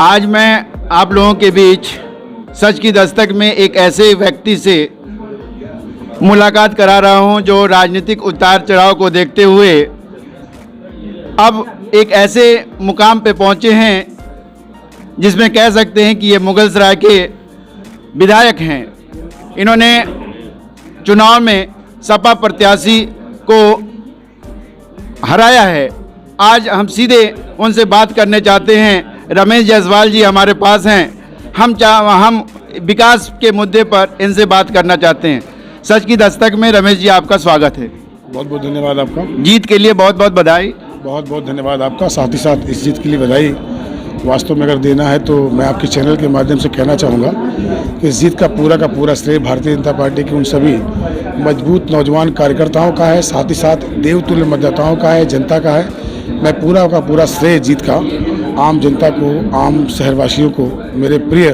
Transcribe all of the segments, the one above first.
आज मैं आप लोगों के बीच सच की दस्तक में एक ऐसे व्यक्ति से मुलाकात करा रहा हूं जो राजनीतिक उतार चढ़ाव को देखते हुए अब एक ऐसे मुकाम पे पहुंचे हैं जिसमें कह सकते हैं कि ये मुगलसराय के विधायक हैं। इन्होंने चुनाव में सपा प्रत्याशी को हराया है। आज हम सीधे उनसे बात करने चाहते हैं। रमेश जायसवाल जी हमारे पास हैं। हम विकास के मुद्दे पर इनसे बात करना चाहते हैं। सच की दस्तक में रमेश जी आपका स्वागत है। बहुत बहुत धन्यवाद आपका। जीत के लिए बहुत बहुत बधाई। बहुत बहुत धन्यवाद आपका। साथ ही साथ इस जीत के लिए बधाई वास्तव में अगर देना है तो मैं आपके चैनल के माध्यम से कहना चाहूँगा कि इस जीत का पूरा श्रेय भारतीय जनता पार्टी के उन सभी मजबूत नौजवान कार्यकर्ताओं का है, साथ ही साथ देवतुल्य मतदाताओं का है, जनता का है। मैं पूरा का पूरा श्रेय जीत का आम जनता को, आम शहरवासियों को, मेरे प्रिय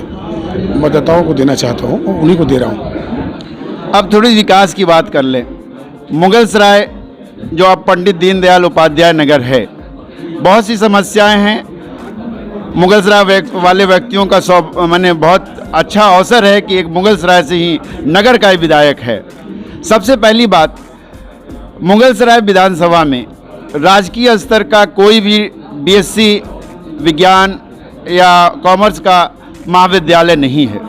मतदाताओं को देना चाहता हूँ और उन्हीं को दे रहा हूँ। अब थोड़ी विकास की बात कर लें। मुगलसराय जो अब पंडित दीनदयाल उपाध्याय नगर है, बहुत सी समस्याएं हैं। मुगलसराय वाले व्यक्तियों का मैंने बहुत अच्छा अवसर है कि एक मुगलसराय से ही नगर का ही विधायक है। सबसे पहली बात, मुगलसराय विधानसभा में राजकीय स्तर का कोई भी बीएससी विज्ञान या कॉमर्स का महाविद्यालय नहीं है।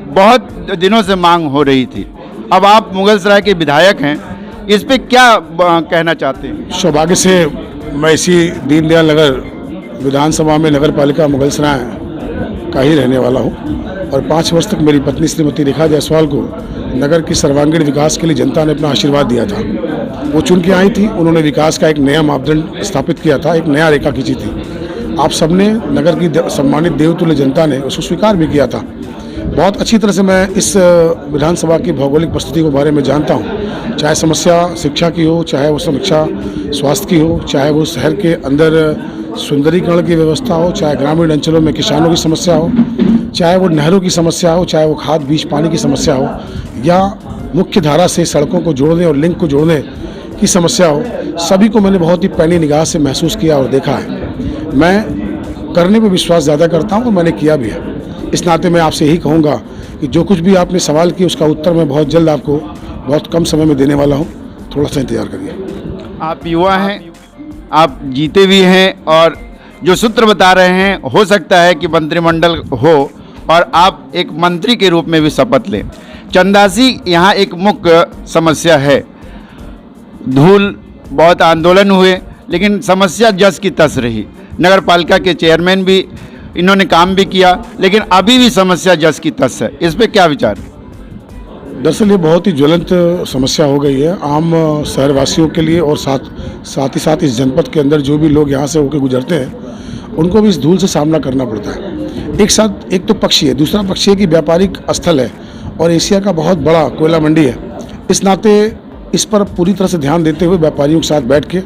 बहुत दिनों से मांग हो रही थी। अब आप मुगलसराय के विधायक हैं, इस पे क्या कहना चाहते हैं? सौभाग्य से मैं इसी दीनदयाल नगर विधानसभा में नगर पालिका मुगलसराय का ही रहने वाला हूं और 5 वर्ष तक मेरी पत्नी श्रीमती रेखा जायसवाल को नगर की सर्वांगीण विकास के लिए जनता ने अपना आशीर्वाद दिया था। वो चुन के आई थी, उन्होंने विकास का एक नया मापदंड स्थापित किया था, एक नया रेखा खींची थी। आप सबने, नगर की सम्मानित देवतुल्य जनता ने उसको स्वीकार भी किया था। बहुत अच्छी तरह से मैं इस विधानसभा की भौगोलिक परिस्थिति के बारे में जानता हूँ। चाहे समस्या शिक्षा की हो, चाहे वो समस्या स्वास्थ्य की हो, चाहे वो शहर के अंदर सुंदरीकरण की व्यवस्था हो, चाहे ग्रामीण अंचलों में किसानों की समस्या हो, चाहे वो नहरों की समस्या हो, चाहे वो खाद बीज पानी की समस्या हो, या मुख्य धारा से सड़कों को जोड़ने और लिंक को जोड़ने की समस्या हो, सभी को मैंने बहुत ही पैनी निगाह से महसूस किया और देखा है। मैं करने में विश्वास ज़्यादा करता हूँ और मैंने किया भी है। इस नाते मैं आपसे यही कहूँगा कि जो कुछ भी आपने सवाल किया उसका उत्तर मैं बहुत जल्द आपको बहुत कम समय में देने वाला हूँ। थोड़ा सा इंतजार करिए। आप युवा हैं, आप जीते भी हैं और जो सूत्र बता रहे हैं, हो सकता है कि मंत्रिमंडल हो और आप एक मंत्री के रूप में भी शपथ लें। चंदासी यहाँ एक मुख्य समस्या है। धूल, बहुत आंदोलन हुए, लेकिन समस्या जस की तस रही। नगर पालिका के चेयरमैन भी, इन्होंने काम भी किया, लेकिन अभी भी समस्या जस की तस है। इस पे क्या विचार? दरअसल ये बहुत ही ज्वलंत समस्या हो गई है आम शहरवासियों के लिए और साथ ही साथ इस जनपद के अंदर जो भी लोग यहाँ से होकर गुजरते हैं उनको भी इस धूल से सामना करना पड़ता है। एक तो पक्षी है, दूसरा पक्षी है कि व्यापारिक स्थल है और एशिया का बहुत बड़ा कोयला मंडी है। इस नाते इस पर पूरी तरह से ध्यान देते हुए व्यापारियों के साथ बैठ के,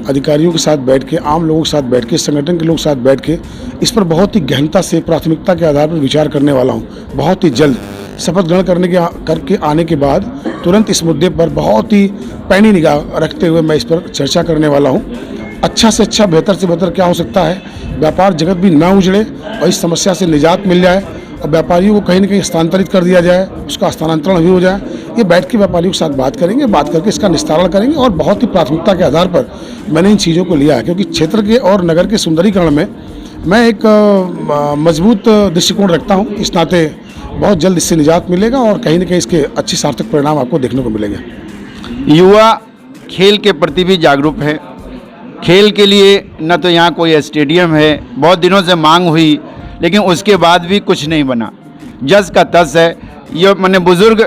अधिकारियों के साथ बैठ के, आम लोगों के साथ बैठ के, संगठन के लोगों के साथ बैठ के इस पर बहुत ही गहनता से प्राथमिकता के आधार पर विचार करने वाला हूँ। बहुत ही जल्द शपथ ग्रहण करके आने के बाद तुरंत इस मुद्दे पर बहुत ही पैनी निगाह रखते हुए मैं इस पर चर्चा करने वाला हूँ। अच्छा से अच्छा, बेहतर से बेहतर क्या हो सकता है, व्यापार जगत भी ना उजड़े और इस समस्या से निजात मिल जाए और व्यापारियों को कहीं न कहीं स्थानांतरित कर दिया जाए, उसका स्थानांतरण भी हो जाए। ये बैठ के व्यापारियों के साथ बात करेंगे, बात करके इसका निस्तारण करेंगे और बहुत ही प्राथमिकता के आधार पर मैंने इन चीज़ों को लिया है, क्योंकि क्षेत्र के और नगर के सुंदरीकरण में मैं एक मजबूत दृष्टिकोण रखता हूँ। इस नाते बहुत जल्द इससे निजात मिलेगा और कहीं न कहीं इसके अच्छे सार्थक परिणाम आपको देखने को मिलेंगे। युवा खेल के प्रति भी जागरूक है। खेल के लिए न तो यहाँ कोई स्टेडियम है, बहुत दिनों से मांग हुई, लेकिन उसके बाद भी कुछ नहीं बना। जस का तस है। ये मैंने बुज़ुर्ग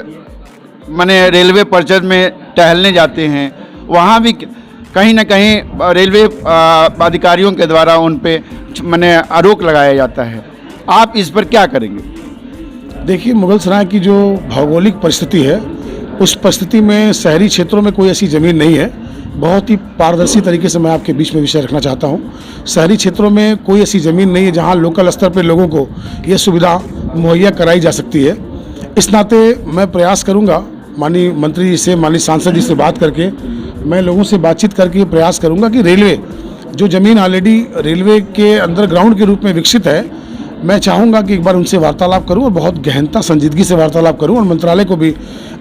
रेलवे परिषद में टहलने जाते हैं, वहाँ भी कहीं ना कहीं रेलवे अधिकारियों के द्वारा उन पे आरोप लगाया जाता है। आप इस पर क्या करेंगे? देखिए, मुगलसराय की जो भौगोलिक परिस्थिति है, उस परिस्थिति में शहरी क्षेत्रों में कोई ऐसी ज़मीन नहीं है। बहुत ही पारदर्शी तरीके से मैं आपके बीच में विषय रखना चाहता हूँ। शहरी क्षेत्रों में कोई ऐसी ज़मीन नहीं है जहाँ लोकल स्तर पर लोगों को ये सुविधा मुहैया कराई जा सकती है। इस नाते मैं प्रयास करूँगा, माननीय मंत्री जी से, माननीय सांसद जी से बात करके मैं लोगों से बातचीत करके प्रयास करूँगा कि रेलवे जो ज़मीन ऑलरेडी रेलवे के अंडरग्राउंड के रूप में विकसित है, मैं चाहूँगा कि एक बार उनसे वार्तालाप करूँ और बहुत गहनता संजीदगी से वार्तालाप करूँ और मंत्रालय को भी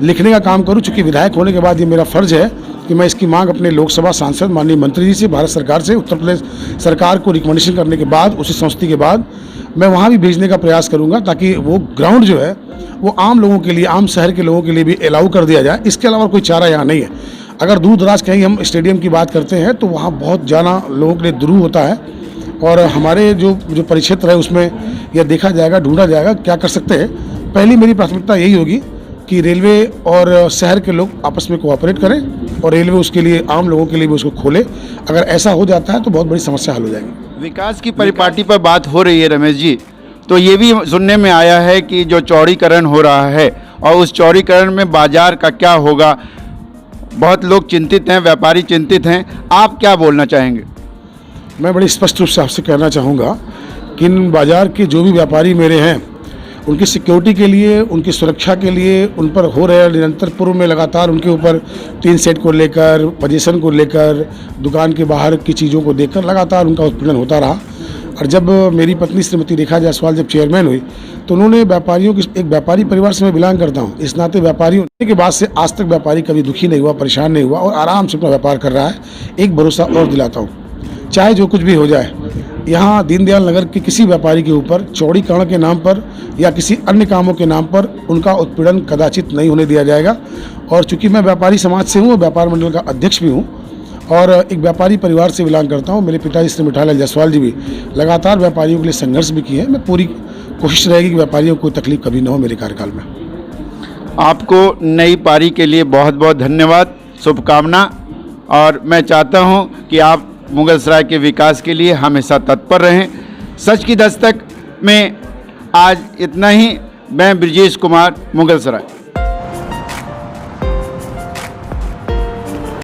लिखने का काम करूँ। चूँकि विधायक होने के बाद ये मेरा फ़र्ज़ है कि मैं इसकी मांग अपने लोकसभा सांसद माननीय मंत्री जी से, भारत सरकार से, उत्तर प्रदेश सरकार को रिकमेंडेशन करने के बाद, उसी संस्तुति के बाद मैं वहाँ भी भेजने का प्रयास करूँगा, ताकि वो ग्राउंड जो है वो आम लोगों के लिए, आम शहर के लोगों के लिए भी अलाउ कर दिया जाए। इसके अलावा कोई चारा यहाँ नहीं है। अगर दूर दराज कहीं हम स्टेडियम की बात करते हैं तो वहाँ बहुत जाना लोगों के लिए दुरूह होता है, और हमारे जो परिक्षेत्र है उसमें यह देखा जाएगा, ढूंढा जाएगा क्या कर सकते हैं। पहली मेरी प्राथमिकता यही होगी कि रेलवे और शहर के लोग आपस में कोऑपरेट करें और रेलवे उसके लिए, आम लोगों के लिए भी उसको खोले। अगर ऐसा हो जाता है तो बहुत बड़ी समस्या हल हो जाएगी। विकास की परिपाटी पर बात हो रही है रमेश जी, तो ये भी सुनने में आया है कि जो चौड़ीकरण हो रहा है और उस चौड़ीकरण में बाजार का क्या होगा, बहुत लोग चिंतित हैं, व्यापारी चिंतित हैं। आप क्या बोलना चाहेंगे? मैं बड़ी स्पष्ट रूप से आपसे कहना चाहूँगा कि इन बाज़ार के जो भी व्यापारी मेरे हैं, उनकी सिक्योरिटी के लिए, उनकी सुरक्षा के लिए, उन पर हो रहे निरंतर पूर्व में लगातार उनके ऊपर टीन सेट को लेकर, पोजीशन को लेकर, दुकान के बाहर की चीज़ों को देखकर लगातार उनका उत्पीड़न होता रहा। और जब मेरी पत्नी श्रीमती रेखा जायसवाल जब चेयरमैन हुई तो उन्होंने व्यापारियों की, एक व्यापारी परिवार से मैं बिलोंग करता हूँ, इस नाते व्यापारी होने के बाद से आज तक व्यापारी कभी दुखी नहीं हुआ, परेशान नहीं हुआ और आराम से अपना व्यापार कर रहा है। एक भरोसा और दिलाता हूँ, चाहे जो कुछ भी हो जाए, यहाँ दीनदयाल नगर के किसी व्यापारी के ऊपर चौड़ीकरण के नाम पर या किसी अन्य कामों के नाम पर उनका उत्पीड़न कदाचित नहीं होने दिया जाएगा। और चूंकि मैं व्यापारी समाज से हूँ, व्यापार मंडल का अध्यक्ष भी हूँ और एक व्यापारी परिवार से बिलोंग करता हूँ। मेरे पिताजी श्री मिठालाल जायसवाल जी भी लगातार व्यापारियों के लिए संघर्ष भी किए हैं। मैं पूरी कोशिश रहेगी कि व्यापारियों को कोई तकलीफ कभी न हो मेरे कार्यकाल में। आपको नई पारी के लिए बहुत बहुत धन्यवाद, शुभकामना। और मैं चाहता हूँ कि आप मुगलसराय के विकास के लिए हमेशा तत्पर रहें। सच की दस्तक में आज इतना ही। मैं ब्रजेश कुमार, मुगलसराय।